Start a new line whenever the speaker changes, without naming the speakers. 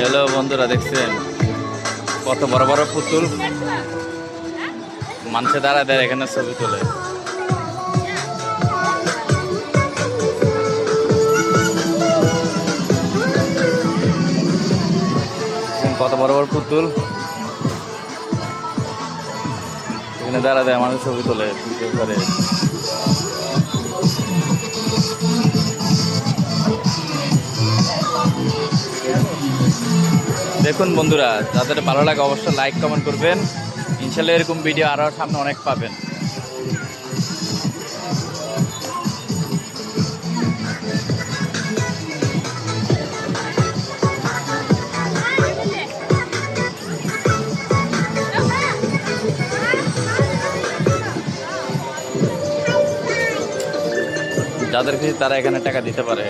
Hello বন্ধুরা, দেখছেন কত বড় বড় পুতুল মানুষে দাঁড়ায় দেয় এখানে ছবি তোলে। কত বড় বড় পুতুল এখানে দাঁড়ায় দেয় মানুষ ছবি তোলে ভিডিও করে। দেখুন বন্ধুরা, যাদের ভালো লাগে অবশ্যই লাইক কমেন্ট করবেন। ইনশাল্লাহ এরকম ভিডিও আরও সামনে অনেক পাবেন। যাদের কিছু তারা এখানে টাকা দিতে পারে।